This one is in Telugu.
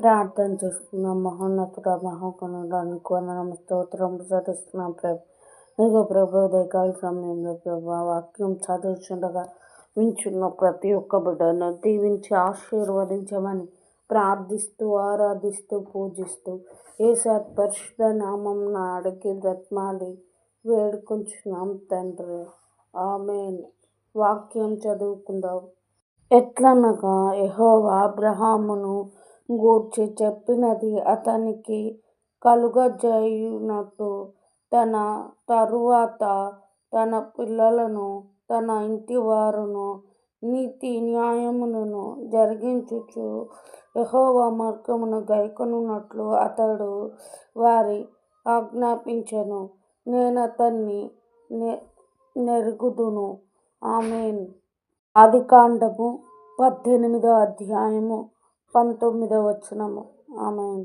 ప్రార్థన చేసుకున్నాం. మహోన్నతుడ మహాగణుడా నీకు వందనము స్తోత్రములు చెల్లిస్తున్నాం ప్రభు. ఇదిగో ప్రభు ఉదయకాల సమయంలో ప్రభు వాక్యం చదువుచుండగా వించున్న ప్రతి ఒక్క బిడ్డను దీవించి ఆశీర్వదించమని ప్రార్థిస్తూ ఆరాధిస్తూ పూజిస్తూ యేసు పరిశుద్ధ నామం అడిగి బ్రతిమాలి వేడుకొంచున్నాం తండ్రి. ఆమేన్. వాక్యం చదువుకుందాం. ఎట్లనగా యెహోవా అబ్రహామును గూర్చి చెప్పినది అతనికి కలుగజేయునట్టు తన తరువాత తన పిల్లలను తన ఇంటివారును నీతి న్యాయములను జరిగించుచు యెహోవా మార్గమును గైకొనున్నట్లు అతడు వారి ఆజ్ఞాపించెను. నేనతన్ని నెరుగుదును. ఆమేన్. ఆదికాండము 18వ అధ్యాయము 19వ వచనము. ఆమేన్.